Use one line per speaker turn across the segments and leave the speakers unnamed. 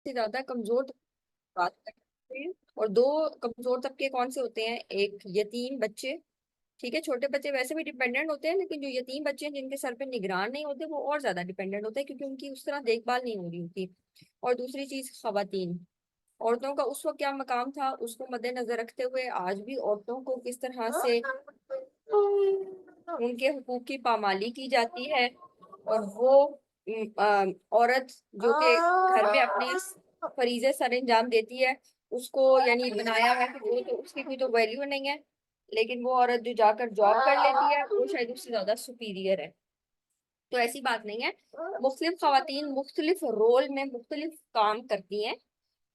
سے زیادہ کمزور بات کرتے ہیں، اور دو کمزور طبقے کون سے ہوتے ہیں؟ ایک یتیم بچے، ٹھیک ہے، چھوٹے بچے ویسے بھی ڈیپینڈنٹ ہوتے ہیں، لیکن جو یتیم بچے ہیں جن کے سر پہ نگران نہیں ہوتے وہ اور زیادہ ڈیپینڈنٹ ہوتے ہیں، کیونکہ ان کی اس طرح دیکھ بھال نہیں ہو رہی ہوتی۔ اور دوسری چیز خواتین، عورتوں کا اس وقت کیا مقام تھا، اس کو مد نظر رکھتے ہوئے آج بھی عورتوں کو کس طرح سے ان کے حقوق کی پامالی کی جاتی ہے، اور وہ عورت جو کہ گھر میں اپنے فریضے سر انجام دیتی ہے، اس کو یعنی بنایا ہے کہ وہ تو اس کی کوئی تو ویلیو نہیں ہے، لیکن وہ عورت جو جا کر جاب کر لیتی ہے وہ شاید اس سے زیادہ سپیریئر ہے۔ تو ایسی بات نہیں ہے، مختلف خواتین مختلف رول میں مختلف کام کرتی ہیں،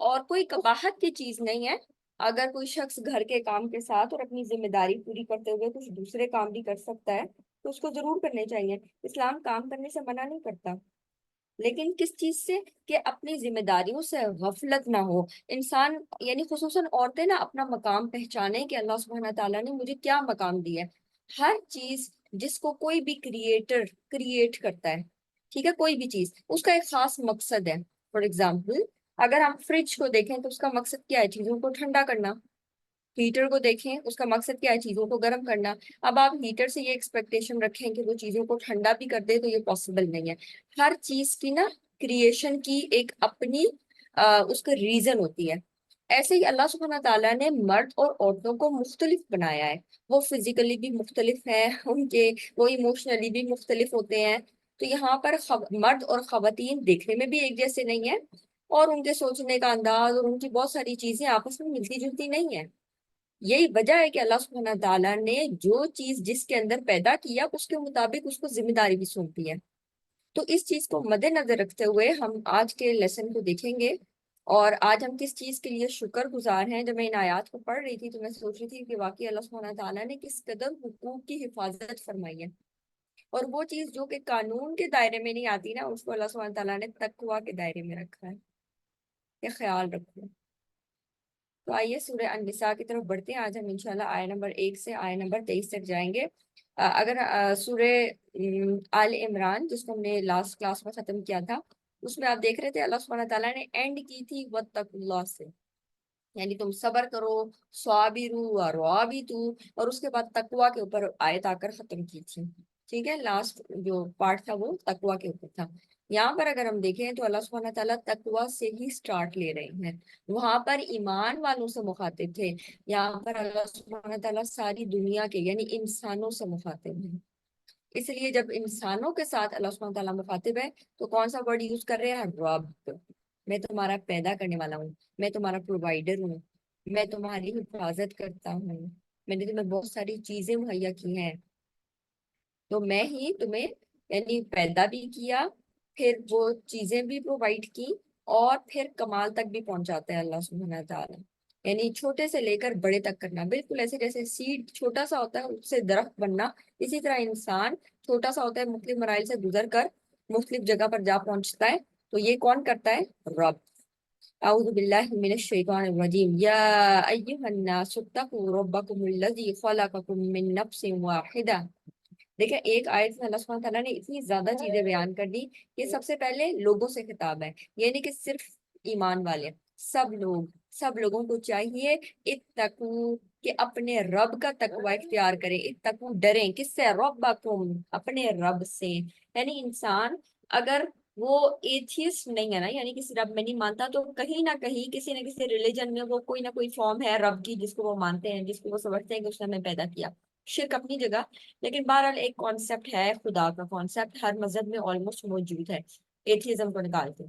اور کوئی قباحت کی چیز نہیں ہے اگر کوئی شخص گھر کے کام کے ساتھ اور اپنی ذمہ داری پوری کرتے ہوئے کچھ دوسرے کام بھی کر سکتا ہے تو اس کو ضرور کرنے چاہیے۔ اسلام کام کرنے سے منع نہیں کرتا، لیکن کس چیز سے؟ کہ اپنی ذمہ داریوں سے غفلت نہ ہو انسان، یعنی خصوصاً عورتیں نا اپنا مقام پہچانے کہ اللہ سبحانہ تعالیٰ نے مجھے کیا مقام دیا ہے۔ ہر چیز جس کو کوئی بھی کریٹر کریٹ کرتا ہے، ٹھیک ہے، کوئی بھی چیز اس کا ایک خاص مقصد ہے۔ فار ایگزامپل اگر ہم فریج کو دیکھیں تو اس کا مقصد کیا ہے؟ چیزوں کو ٹھنڈا کرنا۔ ہیٹر کو دیکھیں، اس کا مقصد کیا ہے؟ چیزوں کو گرم کرنا۔ اب آپ ہیٹر سے یہ ایکسپیکٹیشن رکھیں کہ وہ چیزوں کو ٹھنڈا بھی کر دے تو یہ پاسبل نہیں ہے۔ ہر چیز کی نا کریشن کی ایک اپنی اس کا ریزن ہوتی ہے۔ ایسے ہی اللہ سبحانہ تعالیٰ نے مرد اور عورتوں کو مختلف بنایا ہے، وہ فزیکلی بھی مختلف ہیں ان کے، وہ ایموشنلی بھی مختلف ہوتے ہیں۔ تو یہاں پر مرد اور خواتین دیکھنے میں بھی ایک جیسے نہیں ہیں، اور ان کے سوچنے کا انداز اور ان کی بہت ساری چیزیں آپس میں ملتی جلتی نہیں ہیں۔ یہی وجہ ہے کہ اللہ سبحانہ تعالیٰ نے جو چیز جس کے اندر پیدا کیا اس کے مطابق اس کو ذمہ داری بھی سونپی ہے۔ تو اس چیز کو مد نظر رکھتے ہوئے ہم آج کے لیسن کو دیکھیں گے، اور آج ہم کس چیز کے لیے شکر گزار ہیں۔ جب میں ان آیات کو پڑھ رہی تھی تو میں سوچ رہی تھی کہ واقعی اللہ سبحانہ تعالیٰ نے کس قدر حقوق کی حفاظت فرمائی ہے، اور وہ چیز جو کہ قانون کے دائرے میں نہیں آتی نا اس کو اللہ سبحانہ تعالیٰ نے تقویٰ کے دائرے میں رکھا ہے کہ خیال رکھو۔ تو آئیے سورہ النساء کی طرف بڑھتے ہیں۔ آج ہم انشاءاللہ آیہ نمبر 1 سے آیہ نمبر 23 تک جائیں گے۔ اگر سورہ آل عمران جس کو ہم نے لاسٹ کلاس میں ختم کیا تھا، اس میں آپ دیکھ رہے تھے اللہ سبحانہ تعالیٰ نے اینڈ کی تھی وَاتَّقُوا اللَّهَ سے، یعنی تم صبر کرو، صابروا ورابطوا، اور اس کے بعد تقویٰ کے اوپر آیت آ کر ختم کی تھی، ٹھیک ہے، لاسٹ جو پارٹ تھا وہ تقویٰ کے اوپر تھا۔ یہاں پر اگر ہم دیکھیں تو اللہ سبحانہ تعالیٰ تقویٰ سے ہی سٹارٹ لے رہے ہیں، وہاں پر ایمان والوں سے مخاطب تھے، یہاں پر اللہ سبحانہ تعالیٰ ساری دنیا کے یعنی انسانوں سے مخاطب ہیں۔ اس لیے جب انسانوں کے ساتھ اللہ سبحانہ تعالیٰ مخاطب ہے تو کون سا ورڈ یوز کر رہے ہیں؟ رب، میں تمہارا پیدا کرنے والا ہوں، میں تمہارا پرووائڈر ہوں، میں تمہاری حفاظت کرتا ہوں، میں نے تمہیں بہت ساری چیزیں مہیا کی ہیں، تو میں ہی تمہیں یعنی پیدا بھی کیا، پھر وہ چیزیں بھی پرووائڈ کی، اور پھر کمال تک بھی پہنچاتا ہے اللہ سبحانہ تعالیٰ، یعنی چھوٹے سے لے کر بڑے تک کرنا، بالکل ایسے جیسے سیڈ چھوٹا سا ہوتا ہے اس سے درخت بننا، اسی طرح انسان چھوٹا سا ہوتا ہے، مختلف مراحل سے گزر کر مختلف جگہ پر جا پہنچتا ہے۔ تو یہ کون کرتا ہے؟ رب۔ اعوذ باللہ من الشیطان الرجیم، یا ایہا الناس اتقوا ربکم الذی خلقکم من نفس واحدہ۔ دیکھیں ایک آیت میں اللہ سبحانہ تعالیٰ نے اتنی زیادہ چیزیں بیان کر دی کہ سب سے پہلے لوگوں سے خطاب ہے، یعنی کہ صرف ایمان والے، سب لوگوں کو چاہیے اتقوا کہ اپنے رب کا تقوی اختیار کریں، اتقوا ڈریں، کس سے؟ ربکم، اپنے رب سے۔ یعنی انسان اگر وہ ایتھیسٹ نہیں ہے نا، یعنی کسی رب میں نہیں مانتا، تو کہیں نہ کہیں کسی نہ کسی ریلیجن میں وہ کوئی نہ کوئی فارم ہے رب کی جس کو وہ مانتے ہیں، جس کو وہ سمجھتے ہیں کہ اس نے ہمیں پیدا کیا۔ شرک اپنی جگہ، لیکن بہرحال ایک کانسیپٹ ہے، خدا کا کانسیپٹ ہر مذہب میں آلموسٹ موجود ہے ایتھیزم کو نکال کے۔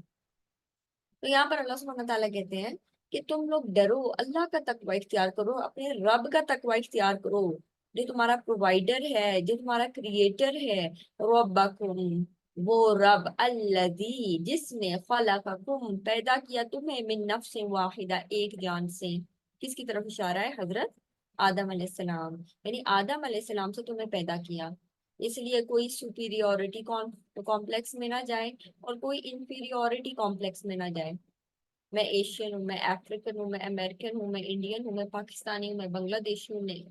تو یہاں پر اللہ سبحانہ تعالیٰ کہتے ہیں کہ تم لوگ ڈرو، اللہ کا تقوی اختیار کرو، اپنے رب کا تقوی اختیار کرو جو تمہارا پرووائڈر ہے، جو تمہارا کریٹر ہے۔ ربکم، وہ رب، الذی، جس نے، خلقکم، پیدا کیا تمہیں، من نفس واحدہ، ایک جان سے۔ کس کی طرف اشارہ ہے؟ حضرت آدم علیہ السلام، یعنی آدم علیہ السلام سے تمہیں پیدا کیا۔ اس لیے کوئی سپیریورٹی کمپلیکس میں نہ جائے اور کوئی انفیریورٹی کمپلیکس میں نہ جائے، میں ایشین ہوں، میں افریقن ہوں، میں امریکن ہوں، میں انڈین ہوں، میں پاکستانی ہوں، میں بنگلہ دیشی ہوں، نہیں،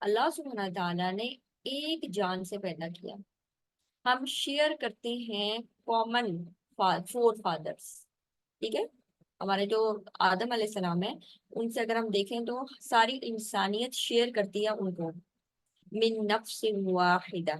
اللہ سبحانہ تعالیٰ نے ایک جان سے پیدا کیا۔ ہم شیئر کرتے ہیں کامن فور فادرس، ٹھیک ہے، ہمارے جو آدم علیہ السلام ہے ان سے اگر ہم دیکھیں تو ساری انسانیت شیئر کرتی ہے ان کو. من نفس واحدہ،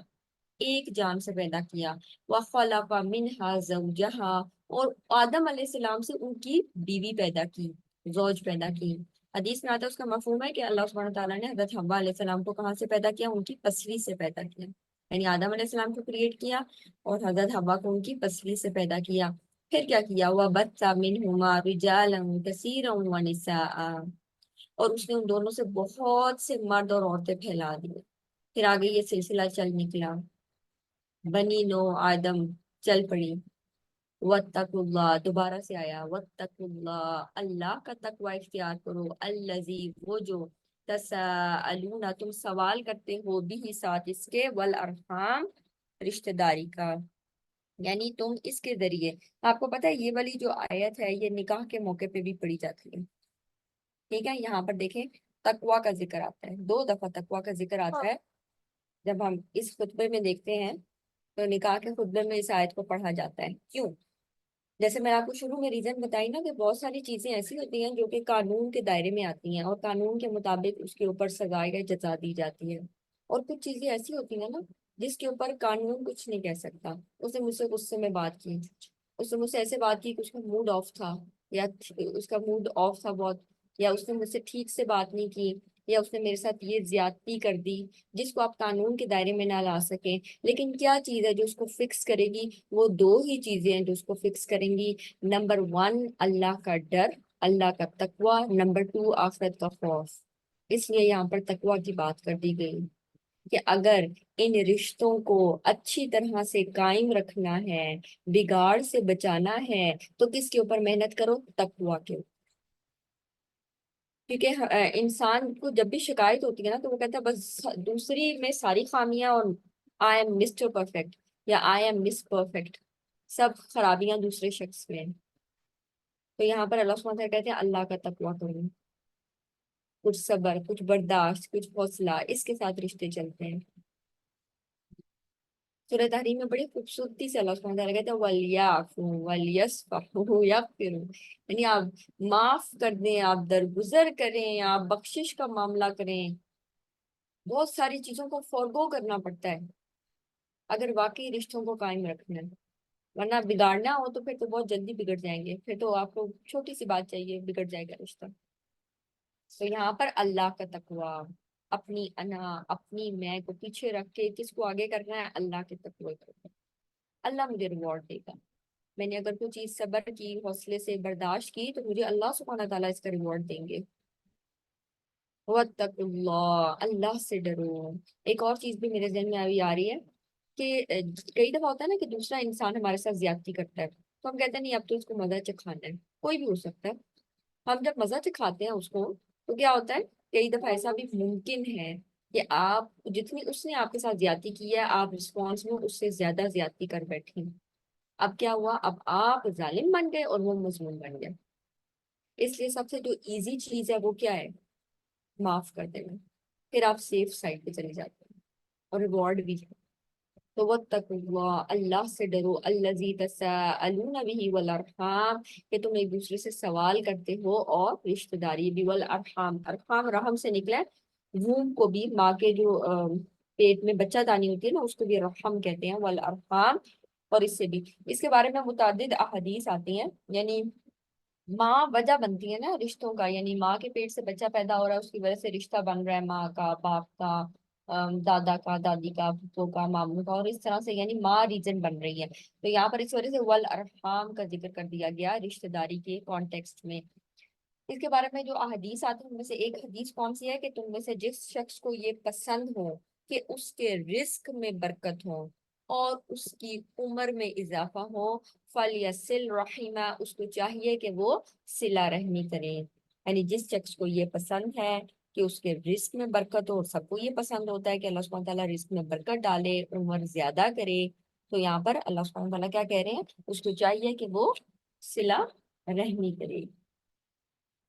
ایک جان سے پیدا کیا. وخلق منہا زوجہا، اور آدم علیہ السلام سے ان کی بیوی پیدا کی، زوج پیدا کی. حدیث میں آتا ہے، اس کا مفہوم ہے کہ اللہ سبحانہ تعالیٰ نے حضرت حوا علیہ السلام کو کہاں سے پیدا کیا؟ ان کی پسلی سے پیدا کیا. یعنی آدم علیہ السلام کو کریٹ کیا اور حضرت حوا کو ان کی پسلی سے پیدا کیا. پھر کیا کیا؟ وَبَثَّ مِنْهُمَا رِجَالًا كَثِيرًا وَنِسَاءً، اور اس نے ان دونوں سے بہت سے مرد اور عورتیں پھیلا دیے. پھر آگے یہ سلسلہ چل نکلا، بنی نو آدم چل پڑی. وَاتَّقُوا اللَّهَ، دوبارہ سے آیا وَاتَّقُوا اللَّهَ، اللہ کا تقوی اختیار کرو. الَّذِي، وہ جو، تساءلون، تم سوال کرتے ہو، بھی ساتھ اس کے، والارحام، رشتہ داری کا. یعنی تم اس کے ذریعے، آپ کو پتہ ہے یہ والی جو آیت ہے یہ نکاح کے موقع پہ بھی پڑھی جاتی ہے. ٹھیک ہے، یہاں پر دیکھیں تقوی کا ذکر آتا ہے، 2 دفعہ تقوی کا ذکر آتا ہے. جب ہم اس خطبے میں دیکھتے ہیں تو نکاح کے خطبے میں اس آیت کو پڑھا جاتا ہے. کیوں؟ جیسے میں آپ کو شروع میں ریزن بتائی نا کہ بہت ساری چیزیں ایسی ہوتی ہیں جو کہ قانون کے دائرے میں آتی ہیں اور قانون کے مطابق اس کے اوپر سزا یا جزا دی جاتی ہے. اور کچھ چیزیں ایسی ہوتی ہیں نا جس کے اوپر قانون کچھ نہیں کہہ سکتا. اس نے مجھ سے غصے میں بات کی، اس نے مجھ سے ایسے بات کی کہ اس کا موڈ آف تھا، یا اس کا موڈ آف تھا بہت، یا اس نے مجھ سے ٹھیک سے بات نہیں کی، یا اس نے میرے ساتھ یہ زیادتی کر دی جس کو آپ قانون کے دائرے میں نہ لا سکیں. لیکن کیا چیز ہے جو اس کو فکس کرے گی؟ وہ 2 ہی چیزیں ہیں جو اس کو فکس کریں گی. نمبر 1 اللہ کا ڈر، اللہ کا تقوی. نمبر 2 آخرت کا خوف. اس لیے یہاں پر تقوی کی بات کر دی گئی کہ اگر ان رشتوں کو اچھی طرح سے قائم رکھنا ہے، بگاڑ سے بچانا ہے، تو کس کے اوپر محنت کرو؟ تقوی کے اوپر. کیونکہ انسان کو جب بھی شکایت ہوتی ہے نا تو وہ کہتا ہے بس دوسری میں ساری خامیاں، اور آئی ایم مسٹر پرفیکٹ یا آئی ایم مس پرفیکٹ، سب خرابیاں دوسرے شخص میں ہیں. تو یہاں پر اللہ سبحانہ وتعالیٰ کہتے ہیں اللہ کا تقوی کرو، کچھ صبر، کچھ برداشت، کچھ حوصلہ، اس کے ساتھ رشتے چلتے ہیں. سورہ تحریم میں بڑی خوبصورتی سے اللہ سبحانہ وتعالیٰ کہتے ہیں وَلْيَعْفُوا وَلْيَصْفَحُوا یغفروا، یعنی آپ معاف کر دیں، آپ درگزر کریں، آپ بخشش کا معاملہ کریں. بہت ساری چیزوں کو فورگو کرنا پڑتا ہے اگر واقعی رشتوں کو قائم رکھنا ہے. ورنہ بگاڑنا ہو تو پھر تو بہت جلدی بگڑ جائیں گے، پھر تو آپ کو چھوٹی سی بات چاہیے بگڑ جائے گا رشتہ. تو یہاں پر اللہ کا تقوی، اپنی انا، اپنی میں کو پیچھے رکھ کے کس کو آگے کرنا ہے؟ اللہ کے تقوی کو. اللہ مجھے ریوارڈ دے گا. میں نے اگر کوئی چیز صبر کی، حوصلے سے برداشت کی، تو مجھے اللہ سبحانہ تعالیٰ اس کا ریوارڈ دیں گے. وَاتَّقُوا اللَّهَ، اللہ سے ڈرو. ایک اور چیز بھی میرے ذہن میں ابھی آ رہی ہے کہ کئی دفعہ ہوتا ہے نا کہ دوسرا انسان ہمارے ساتھ زیادتی کرتا ہے تو ہم کہتے ہیں نہیں اب تو اس کو مزہ چکھانا ہے. کوئی بھی ہو سکتا ہے. ہم جب مزہ چکھاتے ہیں اس کو تو کیا ہوتا ہے، کئی دفعہ ایسا بھی ممکن ہے کہ آپ جتنی اس نے آپ کے ساتھ زیادتی کی ہے، آپ رسپانس میں اس سے زیادہ زیادتی کر بیٹھیں. اب کیا ہوا؟ اب آپ ظالم بن گئے اور وہ مظلوم بن گئے. اس لیے سب سے جو ایزی چیز ہے وہ کیا ہے؟ معاف کر دینا. پھر آپ سیف سائڈ پہ چلے جاتے ہیں اور ریوارڈ بھی ہے. تو واتقوا اللہ، اللہ سے ڈرو. الذی تساءلون به والارحام، کہ تم ایک دوسرے سے سوال کرتے ہو اور رشتہ داری بھی. والارحام، ارحام رحم سے نکلا ہے. وomb کو بھی، ماں کے جو پیٹ میں بچہ دانی ہوتی ہے نا اس کو بھی رحم کہتے ہیں. والارحام، اور اس سے بھی، اس کے بارے میں متعدد احادیث آتی ہیں. یعنی ماں وجہ بنتی ہے نا رشتوں کا، یعنی ماں کے پیٹ سے بچہ پیدا ہو رہا ہے اس کی وجہ سے رشتہ بن رہا ہے ماں کا، باپ کا، دادا کا، دادی کا، پھپھو کا، ماموں کا، اور اس طرح سے یعنی ماں ریزن بن رہی ہے. تو یہاں پر اس وجہ سے والارحام کا ذکر کر دیا گیا رشتہ داری کے کانٹیکسٹ میں. اس کے بارے میں جو احادیث آتی ہیں ان میں سے ایک حدیث کون سی ہے کہ تم میں سے جس شخص کو یہ پسند ہو کہ اس کے رزق میں برکت ہو اور اس کی عمر میں اضافہ ہو، فَلْيَصِلْ رَحِمَهُ، اس کو چاہیے کہ وہ صلہ رحمی کرے. یعنی جس شخص کو یہ پسند ہے کہ اس کے رزق میں برکت ہو، اور سب کو یہ پسند ہوتا ہے کہ اللہ سبحانہ تعالیٰ رزق میں برکت ڈالے، عمر زیادہ کرے، تو یہاں پر اللہ سبحانہ تعالیٰ کیا کہہ رہے ہیں؟ اس کو چاہیے کہ وہ صلہ رحمی کرے.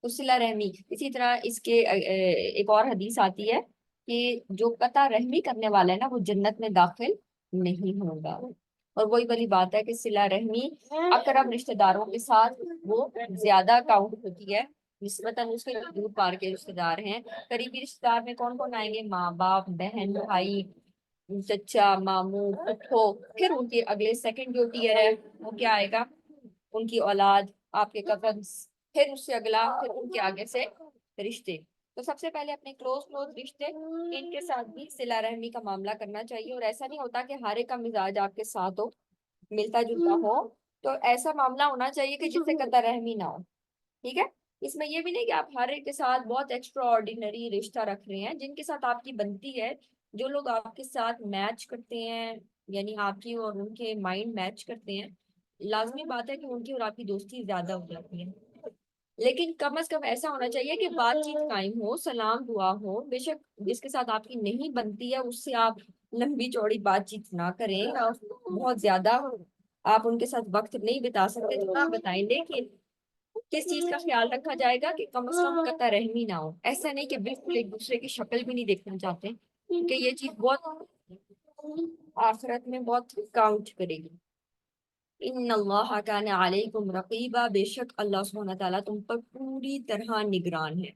تو صلہ رحمی، اسی طرح اس کے ایک اور حدیث آتی ہے کہ جو قطع رحمی کرنے والا ہے نا وہ جنت میں داخل نہیں ہوگا. اور وہی والی بات ہے کہ صلہ رحمی اقرب رشتہ داروں کے ساتھ وہ زیادہ کاؤنٹ ہوتی ہے نسبتاً اس کے جو دور پار کے رشتہ دار ہیں. قریبی رشتہ دار میں کون کون آئیں گے؟ ماں باپ، بہن بھائی، چچا، ماموں، پھپھو. پھر ان کے اگلے سیکنڈ جو ٹیئر ہے وہ کیا آئے گا؟ ان کی اولاد، آپ کے کزنس. پھر اس سے اگلا، پھر ان کے آگے سے رشتے. تو سب سے پہلے اپنے کلوز رشتے، ان کے ساتھ بھی صلہ رحمی کا معاملہ کرنا چاہیے. اور ایسا نہیں ہوتا کہ ہر ایک کا مزاج آپ کے ساتھ ہو، ملتا جلتا ہو. تو ایسا معاملہ ہونا چاہیے کہ جس سے قطع رحمی نہ ہو. ٹھیک ہے؟ اس میں یہ بھی نہیں کہ آپ ہر ایک کے ساتھ بہت ایکسٹرا آرڈینری رشتہ رکھ رہے ہیں. جن کے ساتھ آپ کی بنتی ہے، جو لوگ آپ کے ساتھ میچ کرتے ہیں، یعنی آپ کی اور ان کے مائنڈ میچ کرتے ہیں، لازمی بات ہے کہ ان کی اور آپ کی دوستی زیادہ ہو جاتی ہے. لیکن کم از کم ایسا ہونا چاہیے کہ بات چیت قائم ہو، سلام دعا ہو. بے شک جس کے ساتھ آپ کی نہیں بنتی ہے اس سے آپ لمبی چوڑی بات چیت نہ کریں، یا بہت زیادہ آپ ان کے ساتھ وقت نہیں بتا سکتے تو نہ بتائیں. لیکن کس چیز کا خیال رکھا جائے گا کہ کم از کم قطع رحمی نہ ہو. ایسا نہیں کہ بالکل ایک دوسرے کی شکل بھی نہیں دیکھنا چاہتے، کیونکہ یہ چیز بہت آخرت میں بہت کاؤنٹ کرے گی. ان اللہ کان علیکم رقیبا، بے شک اللہ سبحانہ تعالیٰ تم پر پوری طرح نگران ہے.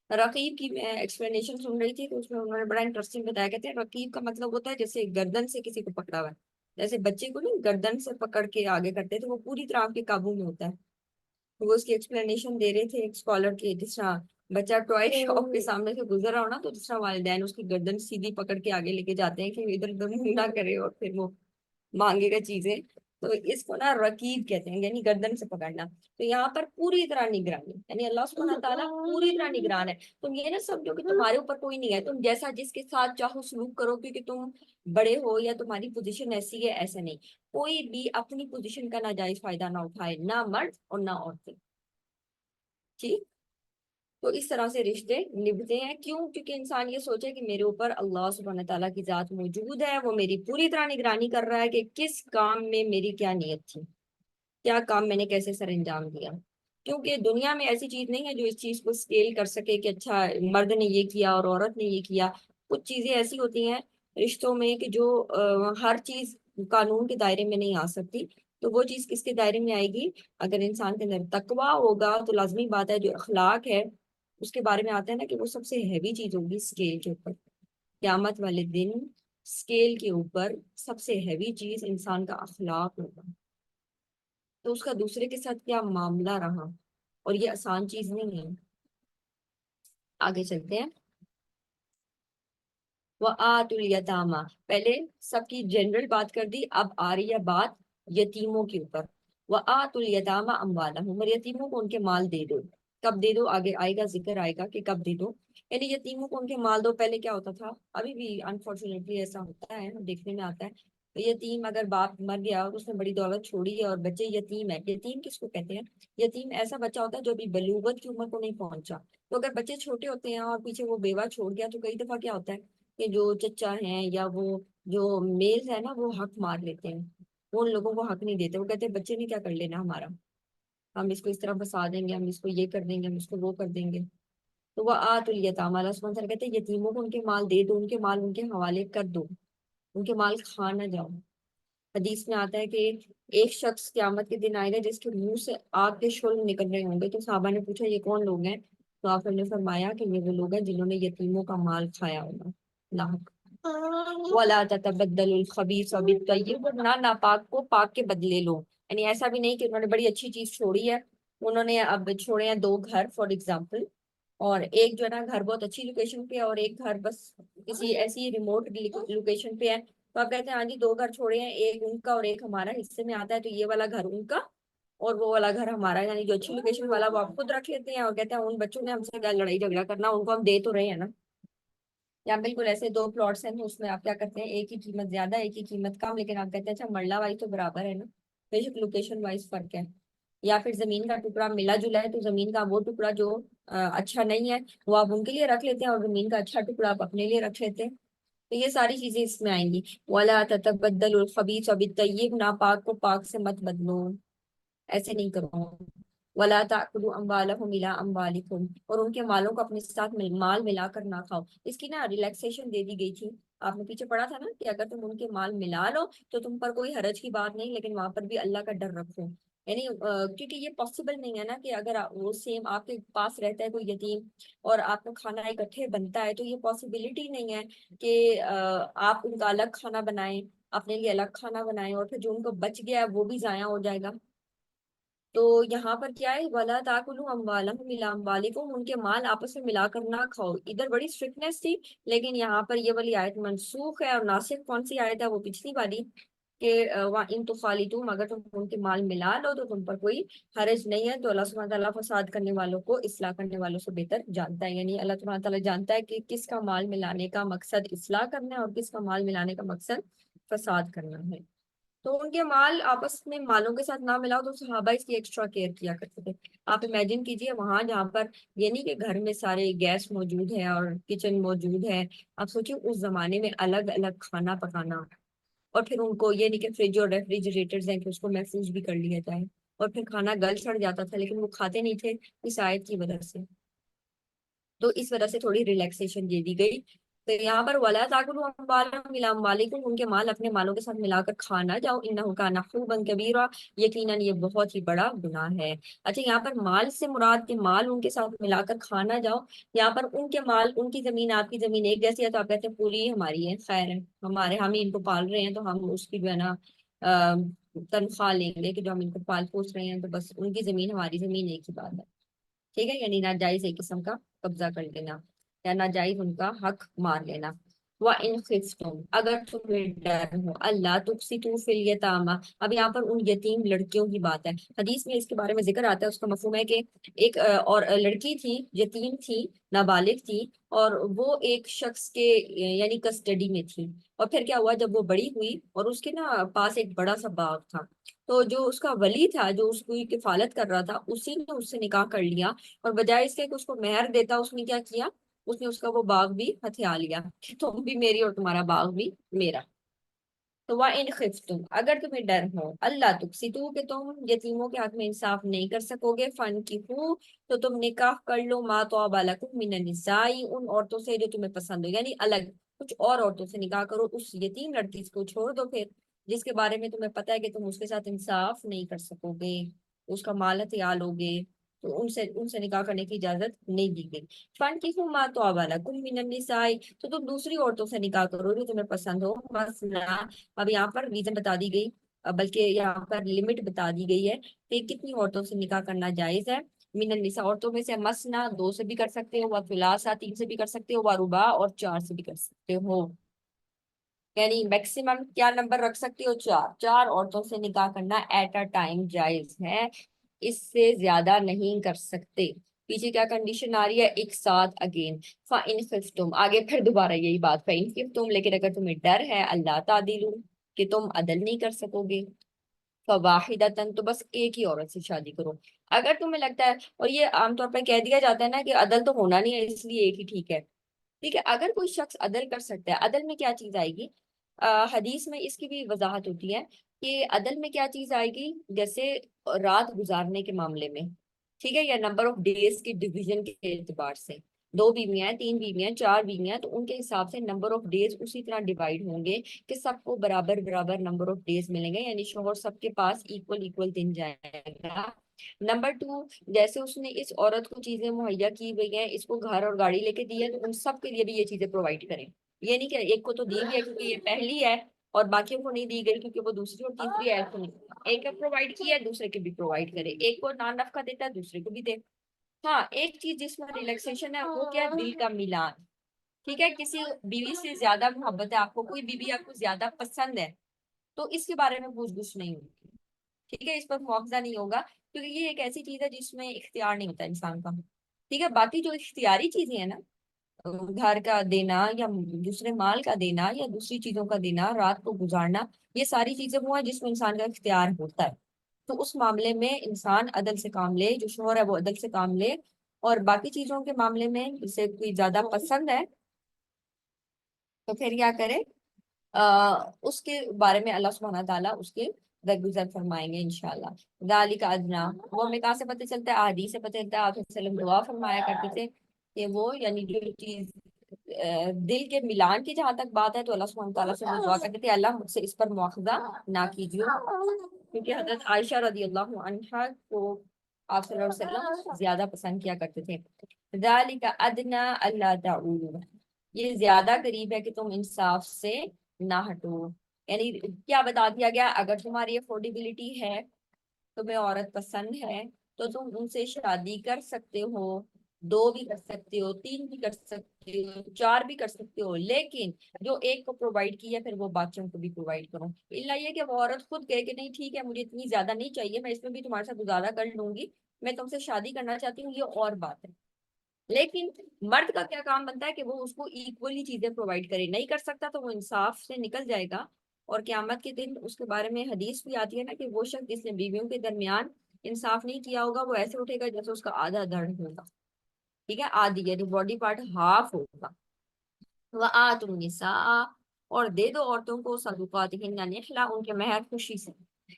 رقیب کی میں ایکسپلینیشن سن رہی تھی تو اس میں انہوں نے بڑا انٹرسٹنگ بتایا. کہتے ہیں رقیب کا مطلب ہوتا ہے جیسے گردن سے کسی کو پکڑا ہوا ہے. جیسے بچے کو نہیں گردن سے پکڑ کے آگے کرتے تو وہ پوری طرح آپ کے قابو میں ہوتا ہے. وہ اس کی ایکسپلینیشن دے رہے تھے ایک اسکالر کے. جس طرح بچہ ٹوائے شاپ کے سامنے سے گزر رہا ہو نا، تو جس طرح والدین اس کی گردن سیدھی پکڑ کے آگے لے کے جاتے ہیں کہ ادھر ادھر منہ نہ کرے اور پھر وہ مانگے گا چیزیں. تو اس کو نا رقیب کہتے ہیں، یعنی گردن سے پکڑنا. تو یہاں پر پوری طرح نگرانی، یعنی اللہ سبحانہ تعالیٰ پوری طرح نگران ہے. تم یہ نہ سمجھو کہ تمہارے اوپر کوئی نہیں ہے، تم جیسا جس کے ساتھ چاہو سلوک کرو کیونکہ تم بڑے ہو یا تمہاری پوزیشن ایسی ہے. ایسا نہیں، کوئی بھی اپنی پوزیشن کا ناجائز فائدہ نہ اٹھائے، نہ مرد اور نہ عورتیں. ٹھیک؟ تو اس طرح سے رشتے نبھتے ہیں. کیوں؟ کیونکہ انسان یہ سوچے کہ میرے اوپر اللہ سبحانہ تعالیٰ کی ذات موجود ہے، وہ میری پوری طرح نگرانی کر رہا ہے کہ کس کام میں میری کیا نیت تھی، کیا کام میں نے کیسے سر انجام دیا. کیونکہ دنیا میں ایسی چیز نہیں ہے جو اس چیز کو اسکیل کر سکے کہ اچھا مرد نے یہ کیا اور عورت نے یہ کیا. کچھ چیزیں ایسی ہوتی ہیں رشتوں میں کہ جو ہر چیز قانون کے دائرے میں نہیں آ سکتی. تو وہ چیز کس کے دائرے میں آئے گی؟ اگر انسان کے اندر تقویٰ ہوگا تو لازمی بات ہے جو اخلاق ہے اس کے بارے میں آتا ہے نا کہ وہ سب سے ہیوی چیز ہوگی اسکیل کے اوپر. قیامت والے دن اسکیل کے اوپر سب سے ہیوی چیز انسان کا اخلاق ہوگا. تو اس کا دوسرے کے ساتھ کیا معاملہ رہا، اور یہ آسان چیز نہیں ہے. آگے چلتے ہیں. وَآتُوا الْيَتَامَى، پہلے سب کی جنرل بات کر دی، اب آ رہی ہے بات یتیموں کے اوپر. وَآتُوا الْيَتَامَى أَمْوَالَهُمْ، اور یتیموں کو ان کے مال دے دو. کب دے دو؟ آگے آئے گا، ذکر آئے گا کہ کب دے دو. یعنی یتیموں کو ان کے مال دو. پہلے کیا ہوتا تھا، ابھی بھی انفارچونیٹلی ایسا ہوتا ہے، دیکھنے میں آتا ہے. یتیم اگر باپ مر گیا اور اس نے بڑی دولت چھوڑی ہے اور بچے یتیم ہے. یتیم کس کو کہتے ہیں؟ یتیم ایسا بچہ ہوتا ہے جو ابھی بلوغت کی عمر کو نہیں پہنچا. تو اگر بچے چھوٹے ہوتے ہیں اور پیچھے وہ بیوہ چھوڑ گیا تو کئی دفعہ کیا ہوتا ہے کہ جو چچا ہیں یا وہ جو میل ہے نا وہ حق مار لیتے ہیں. وہ ان لوگوں کو حق نہیں دیتے. وہ کہتے ہیں بچے نے کیا کر لینا ہمارا، ہم اس کو اس طرح بسا دیں گے، ہم اس کو یہ کر دیں گے، ہم اس کو وہ کر دیں گے. تو وہ آت الیتام، اللہ سبحانہ وتعالیٰ کہتے ہیں یتیموں کو ان کے مال دے دو، ان کے مال ان کے حوالے کر دو، ان کے مال کھا نہ جاؤ. حدیث میں آتا ہے کہ ایک شخص قیامت کے دن آئے گا جس کے منہ سے آگ کے شعلے نکل رہے ہوں گے. تو صحابہ نے پوچھا یہ کون لوگ ہیں؟ تو آپ نے فرمایا کہ یہ وہ لوگ ہیں جنہوں نے یتیموں کا مال کھایا ہوگا. وَلَا تَتَبَدَّلُوا الْخَبِيثَ بِالطَّيِّبِ، نہ ناپاک کو پاک کے بدلے لو. یعنی ایسا بھی نہیں کہ انہوں نے بڑی اچھی چیز چھوڑی ہے، انہوں نے اب چھوڑے ہیں دو گھر فار ایگزامپل، اور ایک جو ہے نا گھر بہت اچھی لوکیشن پہ ہے اور ایک گھر بس کسی ایسی ریموٹ لوکیشن پہ ہے. تو آپ کہتے ہیں ہاں جی دو گھر چھوڑے ہیں، ایک ان کا اور ایک ہمارا حصے میں آتا ہے، تو یہ والا گھر ان کا اور وہ والا گھر ہمارا. یعنی جو اچھی لوکیشن والا وہ آپ خود رکھ لیتے ہیں اور کہتے ہیں ان بچوں نے ہم سے کیا لڑائی جھگڑا کرنا، ان کو ہم دے تو رہے ہیں نا. یا بالکل ایسے دو پلاٹس ہیں تو اس میں آپ کیا کرتے ہیں ایک ہی قیمت زیادہ ایک ہی قیمت کم، لیکن آپ کہتے ہیں اچھا مرلہ وائز تو برابر ہے نا، بے شک لوکیشن وائز فرق ہے. یا پھر زمین کا ٹکڑا ملا جلا ہے تو زمین کا وہ ٹکڑا جو اچھا نہیں ہے وہ آپ ان کے لیے رکھ لیتے ہیں اور زمین کا اچھا ٹکڑا آپ اپنے لیے رکھ لیتے ہیں. تو یہ ساری چیزیں اس میں آئیں گی. وَلَا تَتَبَدَّلُوا الْخَبِيثَ بِالطَّيِّبِ، ناپاک کو پاک سے مت بدلو، ایسے نہیں کرو. وَلَا تَأْكُلُوا أَمْوَالَهُمْ إِلَىٰ أَمْوَالِكُمْ، اور ان کے مالوں کو اپنے ساتھ مال ملا کر نہ کھاؤ. اس کی نا ریلیکسیشن دے دی گئی تھی آپ نے پیچھے پڑھا تھا نا کہ اگر تم ان کے مال ملا لو تو تم پر کوئی حرج کی بات نہیں، لیکن وہاں پر بھی اللہ کا ڈر رکھو، یعنی کیونکہ یہ پاسبل نہیں ہے نا کہ اگر وہ سیم آپ کے پاس رہتا ہے کوئی یتیم اور آپ کا کھانا اکٹھے بنتا ہے، تو یہ پاسبلٹی نہیں ہے کہ آپ ان کا الگ کھانا بنائیں، اپنے لیے الگ کھانا بنائیں، اور پھر جو ان کو بچ گیا ہے وہ بھی ضائع ہو جائے گا۔ تو یہاں پر کیا ہے، وَلَا تَأْكُلُوا أَمْوَالَهُمْ إِلَىٰ أَمْوَالِكُمْ، ان کے مال آپس میں ملا کر نہ کھاؤ۔ ادھر بڑی اسٹرکٹنیس تھی، لیکن یہاں پر یہ والی آیت منسوخ ہے، اور ناسخ کون سی آیت ہے، وہ پچھلی والی کہ وَإِن تُخَالِطُوهُمْ، اگر تم ان کے مال ملا لو تو تم پر کوئی حرج نہیں ہے۔ تو اللہ سبحانہ تعالیٰ فساد کرنے والوں کو اصلاح کرنے والوں سے بہتر جانتا ہے، یعنی اللہ سبحانہ تعالیٰ جانتا ہے کہ کس کا مال ملانے کا مقصد اصلاح کرنا ہے اور کس کا مال ملانے کا مقصد فساد کرنا ہے۔ تو ان کے مال آپس میں مالوں کے ساتھ نہ ملاؤ، تو صحابہ اس کی ایکسٹرا کیئر کیا کرتے تھے۔ آپ امیجن کیجئے وہاں جہاں پر یہ نہیں کہ گھر میں سارے گیس موجود ہے اور کچن موجود ہے، آپ سوچیں اس زمانے میں الگ الگ کھانا پکانا، اور پھر ان کو یہ نہیں کہ فریج اور ریفریجریٹرز ہیں کہ اس کو محفوظ بھی کر لیا جائے، اور پھر کھانا گل سڑ جاتا تھا لیکن وہ کھاتے نہیں تھے اس آیت کی وجہ سے۔ تو اس وجہ سے تھوڑی ریلیکسیشن دے دی گئی۔ تو یہاں پر وَلَا تَأْكُلُوا أَمْوَالَكُمْ إِلَىٰ أَمْوَالِكُمْ، ان کے مال اپنے مالوں کے ساتھ ملا کر کھانا جاؤ، إِنَّهُ كَانَ حُوبًا كَبِيرًا، یقیناً یہ بہت ہی بڑا گناہ ہے۔ اچھا یہاں پر مال سے مراد کے مال ان کے ساتھ ملا کر کھانا جاؤ، یہاں پر ان کے مال، ان کی زمین آپ کی زمین ایک جیسی ہے تو آپ کہتے ہیں پوری ہماری ہے، خیر ہے ہمارے، ہم ہی ان کو پال رہے ہیں تو ہم اس کی جو ہے نا تنخواہ لیں گے کہ جو ہم ان کو پال پوس رہے ہیں، تو بس ان کی زمین ہماری زمین ایک ہی بات ہے، ٹھیک ہے، یعنی ناجائز ایک قسم کا قبضہ کر لینا یا ناجائز ان کا حق مار لینا۔ وَإِنْ خِفْتُمْ، اگر تمہیں ڈر ہو، اللہ تقسطوا فی الیتامیٰ، اب یہاں پر ان یتیم لڑکیوں کی بات ہے، حدیث میں اس کے بارے میں ذکر آتا ہے، اس کا مفہوم ہے کہ ایک اور لڑکی تھی، یتیم تھی، نابالغ تھی، اور وہ ایک شخص کے یعنی کسٹڈی میں تھی، اور پھر کیا ہوا جب وہ بڑی ہوئی اور اس کے نا پاس ایک بڑا سا باغ تھا، تو جو اس کا ولی تھا جو اس کی کفالت کر رہا تھا، اسی نے اس سے نکاح کر لیا، اور بجائے اس کے کہ اس کو مہر دیتا، اس نے کیا کیا، اس نے اس کا وہ باغ بھی ہتھیا لیا کہ تم بھی میری اور تمہارا باغ بھی میرا۔ تو وَإِنْ خِفْتُمْ، اگر تمہیں ڈر ہو، اللہ تقسطوا کہ تم یتیموں کے حق میں انصاف نہیں کر سکو گے، فَانْکِحُوا تو تم نکاح کر لو، مَا طَابَ لَکُم مِنَ النِّسَاءِ ان عورتوں سے جو تمہیں پسند ہو، یعنی الگ کچھ اور عورتوں سے نکاح کرو، اس یتیم لڑکی کو چھوڑ دو پھر، جس کے بارے میں تمہیں پتہ ہے کہ تم اس کے ساتھ انصاف نہیں کر سکو گے، اس کا مال ہتھیا لو گے، تو ان سے نکاح کرنے کی اجازت نہیں دی گئی۔ فَانْکِحُوا مَا طَابَ لَکُم مِنَ النِّسَاءِ تو تم دوسری عورتوں سے نکاح کرو جو تمہیں پسند ہو، مثلا اب یہاں پر ریزن بتا دی گئی، بلکہ یہاں پر لمٹ بتا دی گئی ہے کہ کتنی عورتوں سے نکاح کرنا جائز ہے۔ من النساء عورتوں میں سے مثنا دو سے بھی کر سکتے ہو، وثلاثا تین سے بھی کر سکتے ہو، ورباع اور چار سے بھی کر سکتے ہو، یعنی میکسیمم کیا نمبر رکھ سکتے ہو، چار، چار عورتوں سے نکاح کرنا ایٹ اے ٹائم جائز ہے، اس سے زیادہ نہیں کر سکتے۔ پیچھے کیا کنڈیشن آ رہی ہے، ایک ساتھ اگین، فَإِنْ خِفْتُمْ آگے پھر دوبارہ یہی بات، فَإِنْ خِفْتُمْ لیکن اگر تمہیں ڈر ہے، اللہ تعدلوا کہ تم عدل نہیں کر سکو گے، فواحدۃ تو بس ایک ہی عورت سے شادی کرو۔ اگر تمہیں لگتا ہے، اور یہ عام طور پہ کہہ دیا جاتا ہے نا کہ عدل تو ہونا نہیں ہے اس لیے ایک ہی ٹھیک ہے، ٹھیک ہے، اگر کوئی شخص عدل کر سکتا ہے، عدل میں کیا چیز آئے گی، حدیث میں اس کی بھی وضاحت ہوتی ہے کہ عدل میں کیا چیز آئے گی، جیسے رات گزارنے کے معاملے میں، ٹھیک ہے، یا نمبر آف ڈیز کی ڈویژن کے اعتبار سے، دو بیویاں ہیں، تین بیویاں ہیں، چار بیویاں ہیں، تو ان کے حساب سے نمبر آف ڈیز اسی طرح ڈیوائڈ ہوں گے کہ سب کو برابر برابر نمبر آف ڈیز ملیں گے، یعنی شوہر سب کے پاس ایکول دن جائے گا۔ نمبر ٹو، جیسے اس نے اس عورت کو چیزیں مہیا کی ہوئی ہیں، اس کو گھر اور گاڑی لے کے دی ہے، تو ان سب کے لیے بھی یہ چیزیں پرووائڈ کریں، یہ نہیں کہ ایک کو تو دی ہے کیونکہ یہ پہلی ہے اور باقیوں کو نہیں دی گئی کیونکہ وہ دوسری اور تیسری ہے، تو ایک کو پرووائڈ کیا ہے دوسرے کے بھی پرووائڈ کرے، ایک کو نان نفقہ دیتا ہے دوسرے کو بھی دے۔ ہاں ایک چیز جس میں ریلیکسیشن ہے وہ کیا ہے، دل کا ملان، ٹھیک ہے، کسی بیوی سے زیادہ محبت ہے آپ کو، کوئی بیوی آپ کو زیادہ پسند ہے، تو اس کے بارے میں پوچھ گچھ نہیں ہوگی، ٹھیک ہے، اس پر مواخذہ نہیں ہوگا، کیونکہ یہ ایک ایسی چیز ہے جس میں اختیار نہیں ہوتا انسان کا، ٹھیک ہے، باقی جو اختیاری چیزیں ہیں نا، گھر کا دینا یا دوسرے مال کا دینا یا دوسری چیزوں کا دینا، رات کو گزارنا، یہ ساری چیزیں وہ ہیں جس میں انسان کا اختیار ہوتا ہے، تو اس معاملے میں انسان عدل سے کام لے، جو شوہر ہے وہ عدل سے کام لے، اور باقی چیزوں کے معاملے میں جسے کوئی زیادہ پسند ہے تو پھر کیا کرے، اس کے بارے میں اللہ سبحانہ تعالیٰ اس کے درگزر فرمائیں گے انشاءاللہ۔ ذالک ادنا، وہ ہمیں کہاں سے پتہ چلتا ہے، احادیث سے پتہ چلتا ہے، آپ وسلم دعا فرمایا کرتے تھے کہ وہ یعنی جو چیز دل کے ملان کی جہاں تک بات ہے تو اللہ سبحانہ تعالیٰ سے وہ دعا کرتے تھے اللہ مجھ سے اس پر مواخذہ نہ کیجیے، کیونکہ حضرت عائشہ رضی اللہ عنہا کو آپ صلی اللہ علیہ وسلم زیادہ پسند کیا کرتے تھے۔ ذالک ادنی اللہ تعولوا، یہ زیادہ قریب ہے کہ تم انصاف سے نہ ہٹو، یعنی کیا بتا دیا گیا، اگر تمہاری افورڈیبلٹی ہے، تمہیں عورت پسند ہے، تو تم ان سے شادی کر سکتے ہو، 2 بھی کر سکتے ہو، 3 بھی کر سکتے ہو، 4 بھی کر سکتے ہو، لیکن جو ایک کو پرووائڈ کیا پھر وہ باقیوں کو بھی پرووائڈ کرو، الا یہ کہ وہ عورت خود کہے کہ نہیں ٹھیک ہے مجھے اتنی زیادہ نہیں چاہیے، میں اس میں بھی تمہارے ساتھ گزارا کر لوں گی، میں تم سے شادی کرنا چاہتی ہوں، یہ اور بات ہے۔ لیکن مرد کا کیا کام بنتا ہے کہ وہ اس کو ایکولی چیزیں پرووائڈ کرے، نہیں کر سکتا تو وہ انصاف سے نکل جائے گا، اور قیامت کے دن اس کے بارے میں حدیث بھی آتی ہے نا کہ وہ شخص جس نے بیویوں کے درمیان انصاف نہیں کیا ہوگا وہ ایسے اٹھے گا جیسے اس کا آدھا دھڑ ہوگا، ٹھیک ہے، آدھی یعنی باڈی پارٹ ہاف ہوگا۔ وآتوا النساء، اور دے دو عورتوں کو صدقاتہن نحلا، ان کے مہر خوشی سے،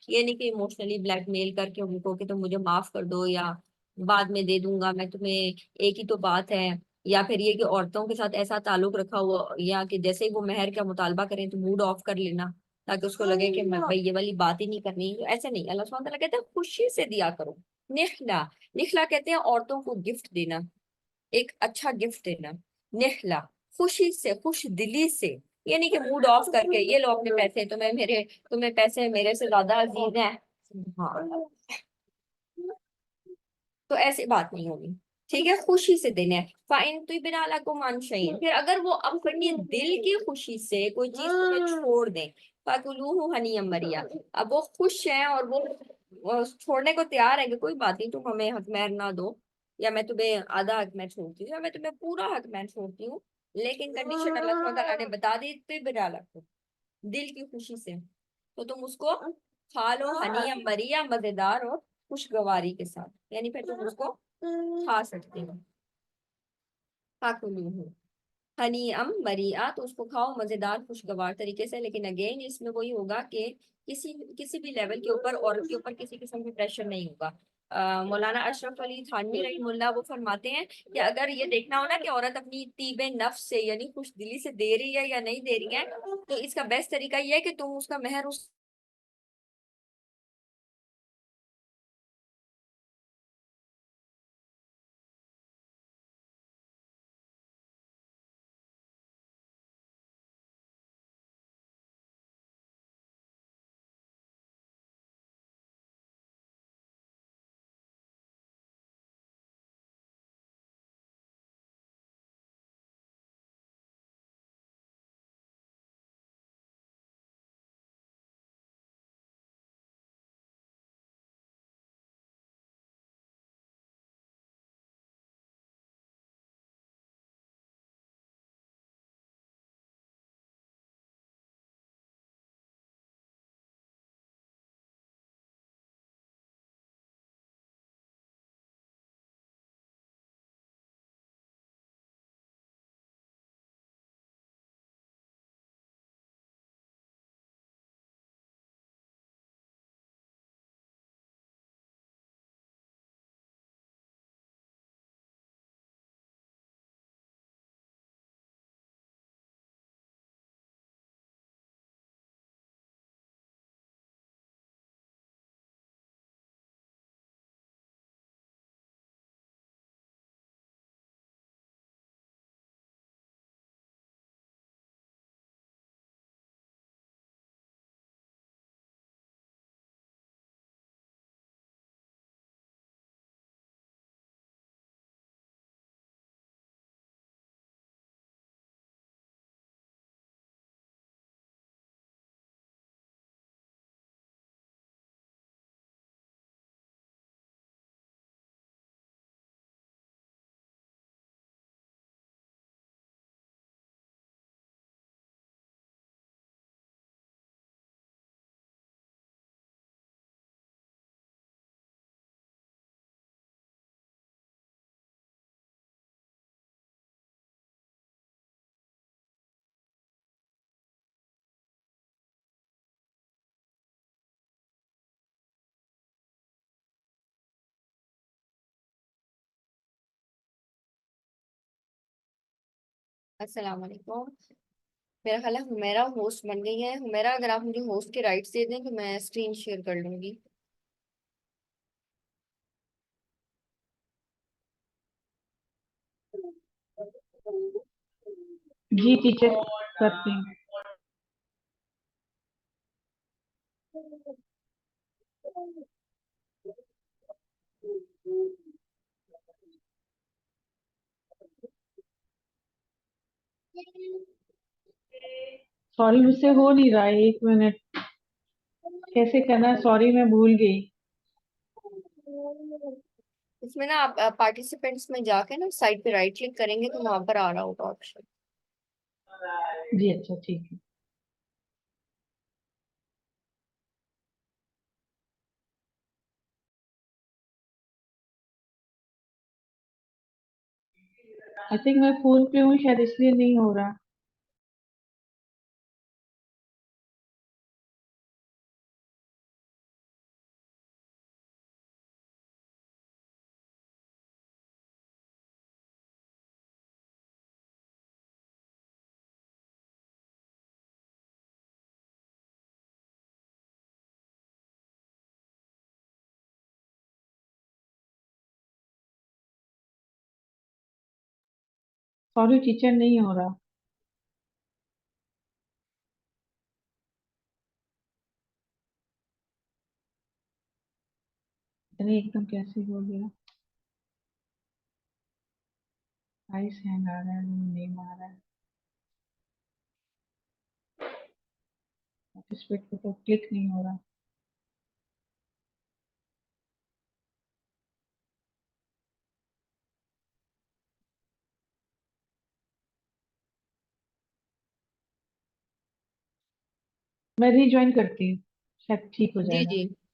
یہ نہیں کہ ایموشنلی بلیک میل کر کے ان کو کہ تم مجھے معاف کر دو یا بعد میں دے دوں گا میں تمہیں، ایک ہی تو بات ہے، یا پھر یہ کہ عورتوں کے ساتھ ایسا تعلق رکھا ہوا یا کہ جیسے ہی وہ مہر کا مطالبہ کریں تو موڈ آف کر لینا تاکہ اس کو لگے کہ میں بھائی یہ والی بات ہی نہیں کرنی، ایسے نہیں، اللہ سبحانہ تعالیٰ کہتے ہیں خوشی سے دیا کرو۔ نخلا، نخلا کہتے ہیں عورتوں کو گفٹ دینا، ایک اچھا گفٹ دینا، نخلا خوشی سے، خوش دلی سے، یعنی کہ موڈ آف کر کے یہ لو اپنے پیسے، تمہیں پیسے میرے سے زیادہ عزیز ہیں، ہاں تو ایسی بات نہیں ہوگی، ٹھیک ہے، خوشی سے دینا ہے۔ فَإِن طِبْنَ لَكُمْ عَنْ شَيْءٍ، پھر اگر وہ اپنی دل کی خوشی سے کوئی چیز تمہیں چھوڑ دیں، فَكُلُوهُ هَنِيًّا مَرِيًّا، اب وہ خوش ہیں اور وہ چھوڑنے کو تیار ہے کہ کوئی بات نہیں تم ہمیں حق مہر نہ دو، یا میں تمہیں آدھا حق مہر چھوڑتی ہوں یا میں تمہیں پورا حق مہر چھوڑتی ہوں، لیکن کنڈیشن اللہ سبحانہ تعالیٰ نے بتا دی، طِبْنَ لَكُمْ، دل کی خوشی سے، تو تم اس کو کھا لو ہنیّا مریہ، مزیدار اور خوشگواری کے ساتھ، یعنی پھر تم اس کو کھا سکتے ہو، فَكُلُوهُ ہنیّا مریہ، تو اس کو کھاؤ مزیدار خوشگوار طریقے سے، لیکن اگین اس میں وہی ہوگا کہ کسی بھی لیول کے اوپر عورت کے اوپر کسی قسم کی پریشر نہیں ہوگا۔ مولانا اشرف علی تھانوی رحمہ اللہ وہ فرماتے ہیں کہ اگر یہ دیکھنا ہو نا کہ عورت اپنی طیب نفس سے یعنی خوش دلی سے دے رہی ہے یا نہیں دے رہی ہے، تو اس کا بیسٹ طریقہ یہ ہے کہ تم اس کا مہر اس السلام علیکم. میرا خیال ہے ہمیرا ہوسٹ بن گئی ہے. ہمیرا اگر آپ مجھے ہوسٹ کے رائٹس دے دیں تو میں اسکرین شیئر کر لوں گی.
جی ٹیچر کرتے ہیں. سوری مجھ سے ہو نہیں رہا ہے، 1 منٹ. کیسے کرنا ہے؟ سوری میں بھول گئی.
اس میں نا آپ پارٹیسپینٹس میں جا کے نا سائٹ پہ رائٹ کلک کریں گے تو وہاں پر آ رہا ہوگا آپشن.
جی اچھا ٹھیک ہے. آئی تھنک میں فون پہ ہوں، شاید اس لیے نہیں ہو رہا. سوری ٹیچر نہیں ہو رہا. اتنے ایک دم کیسے ہو گیا؟ آئس ہینگ آ رہا ہے، نہیں آ رہا ہے. پارٹیسپیٹ پہ تو کلک نہیں ہو رہا. میں ری جوائن کرتی ہوں، شاید ٹھیک ہو
جی
جائے گا.
جی